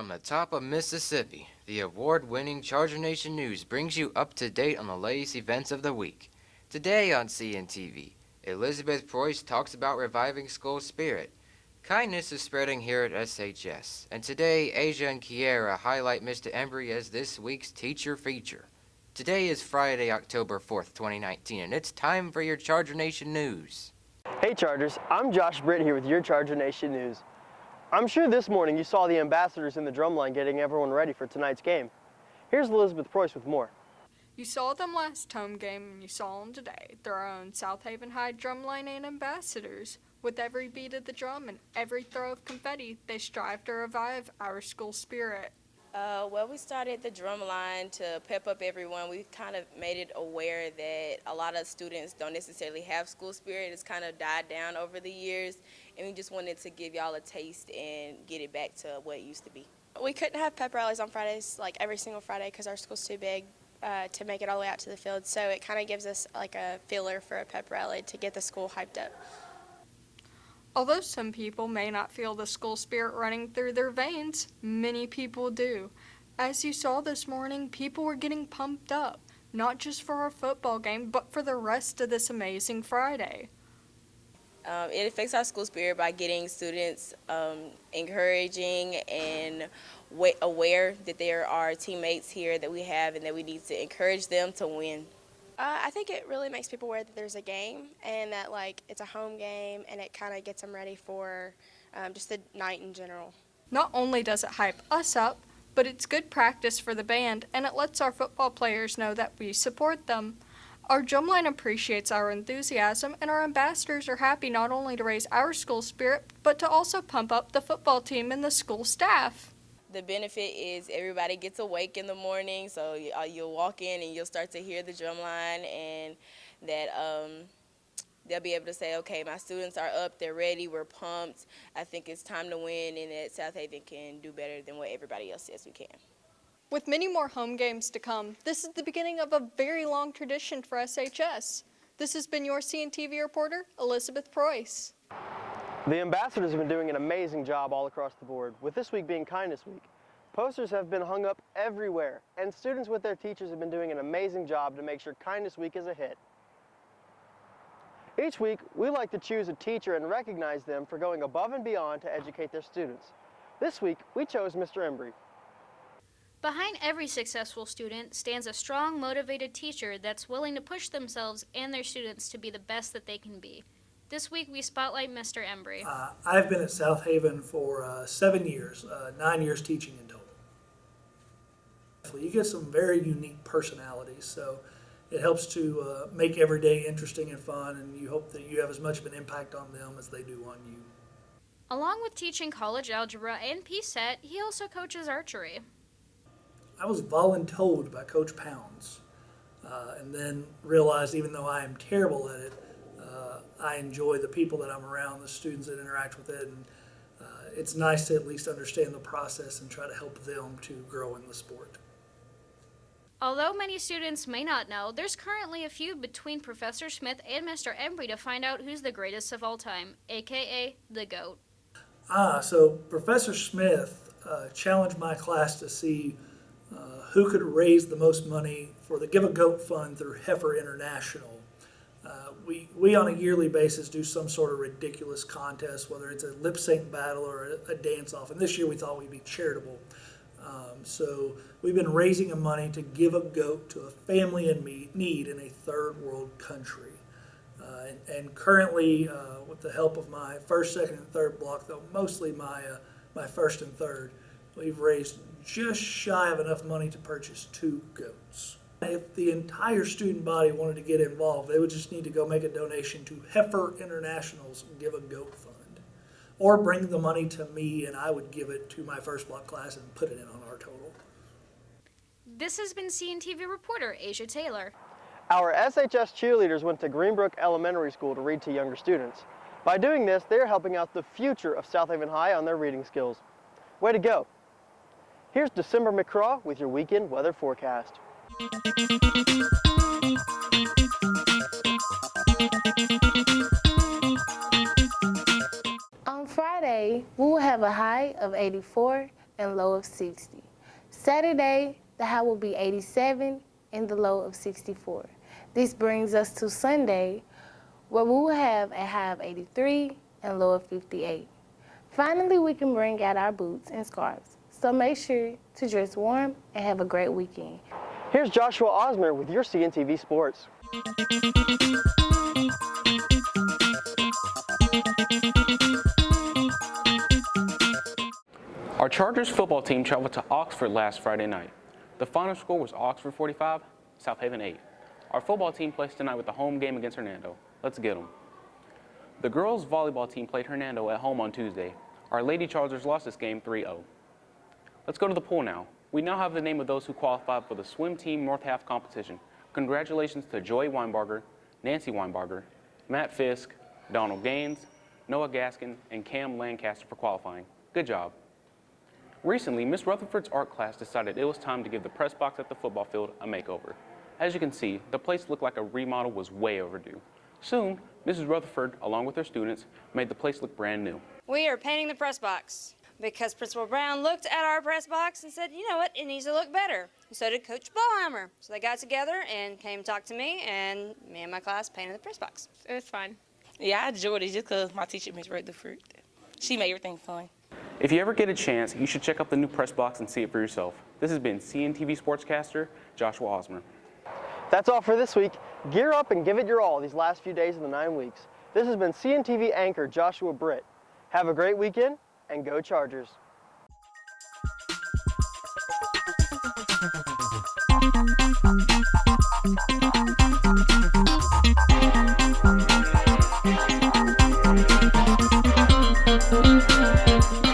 From the top of Mississippi, the award-winning Charger Nation News brings you up to date on the latest events of the week. Today on CNTV, Elizabeth Preuss talks about reviving school spirit. Kindness is spreading here at SHS, and today Asia and Kiera highlight Mr. Embry as this week's teacher feature. Today is Friday, October 4th, 2019, and it's time for your Charger Nation News. Hey Chargers, I'm Josh Britt here with your Charger Nation News. I'm sure this morning you saw the ambassadors in the drumline getting everyone ready for tonight's game. Here's Elizabeth Preuss with more. You saw them last home game and you saw them today. They're our own South Haven High drumline and ambassadors. With every beat of the drum and every throw of confetti, they strive to revive our school spirit. Well, we started the drum line to pep up everyone. We kind of made it aware that a lot of students don't necessarily have school spirit. It's kind of died down over the years, and we just wanted to give y'all a taste and get it back to what it used to be. We couldn't have pep rallies on Fridays, like every single Friday, because our school's too big to make it all the way out to the field. So it kind of gives us like a filler for a pep rally to get the school hyped up. Although some people may not feel the school spirit running through their veins, many people do. As you saw this morning, people were getting pumped up, not just for our football game, but for the rest of this amazing Friday. It affects our school spirit by getting students encouraging and aware that there are teammates here that we have and that we need to encourage them to win. I think it really makes people aware that there's a game and that like it's a home game, and it kind of gets them ready for just the night in general. Not only does it hype us up, but it's good practice for the band, and it lets our football players know that we support them. Our drumline appreciates our enthusiasm, and our ambassadors are happy not only to raise our school spirit, but to also pump up the football team and the school staff. The benefit is everybody gets awake in the morning, so you'll walk in and you'll start to hear the drum line, and that they'll be able to say, okay, my students are up, they're ready, we're pumped. I think it's time to win, and that South Haven can do better than what everybody else says we can. With many more home games to come, this is the beginning of a very long tradition for SHS. This has been your CNTV reporter, Elizabeth Preuss. The ambassadors have been doing an amazing job all across the board, with this week being Kindness Week. Posters have been hung up everywhere, and students with their teachers have been doing an amazing job to make sure Kindness Week is a hit. Each week, we like to choose a teacher and recognize them for going above and beyond to educate their students. This week, we chose Mr. Embry. Behind every successful student stands a strong, motivated teacher that's willing to push themselves and their students to be the best that they can be. This week, we spotlight Mr. Embry. I've been at South Haven for 7 years, 9 years teaching in total. You get some very unique personalities, so it helps to make every day interesting and fun, and you hope that you have as much of an impact on them as they do on you. Along with teaching college algebra and PSET, he also coaches archery. I was voluntold by Coach Pounds, and then realized even though I am terrible at it, I enjoy the people that I'm around, the students that interact with it, and it's nice to at least understand the process and try to help them to grow in the sport. Although many students may not know, there's currently a feud between Professor Smith and Mr. Embry to find out who's the greatest of all time, aka the GOAT. So Professor Smith challenged my class to see who could raise the most money for the Give a Goat Fund through Heifer International. We on a yearly basis do some sort of ridiculous contest, whether it's a lip sync battle or a dance-off, and this year we thought we'd be charitable. So we've been raising money to give a goat to a family in need in a third world country. And currently, with the help of my first, second, and third block, though mostly my my first and third. We've raised just shy of enough money to purchase 2 goats. If the entire student body wanted to get involved, they would just need to go make a donation to Heifer International's Give a Goat Fund, or bring the money to me and I would give it to my first block class and put it in on our total. This has been CNTV reporter Asia Taylor. Our SHS cheerleaders went to Greenbrook Elementary School to read to younger students. By doing this, they're helping out the future of South Haven High on their reading skills. Way to go! Here's December McCraw with your weekend weather forecast. On Friday, we will have a high of 84 and low of 60. Saturday, the high will be 87 and the low of 64. This brings us to Sunday, where we will have a high of 83 and low of 58. Finally, we can bring out our boots and scarves. So make sure to dress warm and have a great weekend. Here's Joshua Osmer with your CNTV Sports. Our Chargers football team traveled to Oxford last Friday night. The final score was Oxford 45, South Haven 8. Our football team plays tonight with the home game against Hernando. Let's get them. The girls volleyball team played Hernando at home on Tuesday. Our Lady Chargers lost this game 3-0. Let's go to the pool now. We now have the name of those who qualified for the swim team North Half competition. Congratulations to Joy Weinbarger, Nancy Weinbarger, Matt Fisk, Donald Gaines, Noah Gaskin, and Cam Lancaster for qualifying. Good job. Recently, Miss Rutherford's art class decided it was time to give the press box at the football field a makeover. As you can see, the place looked like a remodel was way overdue. Soon, Mrs. Rutherford, along with her students, made the place look brand new. We are painting the press box because Principal Brown looked at our press box and said, you know what, it needs to look better. And so did Coach Ballheimer. So they got together and came talk to me, and me and my class painted the press box. It was fun. Yeah, I enjoyed it just because my teacher, Miss Rutherford, she made everything fun. If you ever get a chance, you should check out the new press box and see it for yourself. This has been CNTV Sportscaster Joshua Osmer. That's all for this week. Gear up and give it your all these last few days of the 9 weeks. This has been CNTV anchor Joshua Britt. Have a great weekend and go Chargers. Thank you.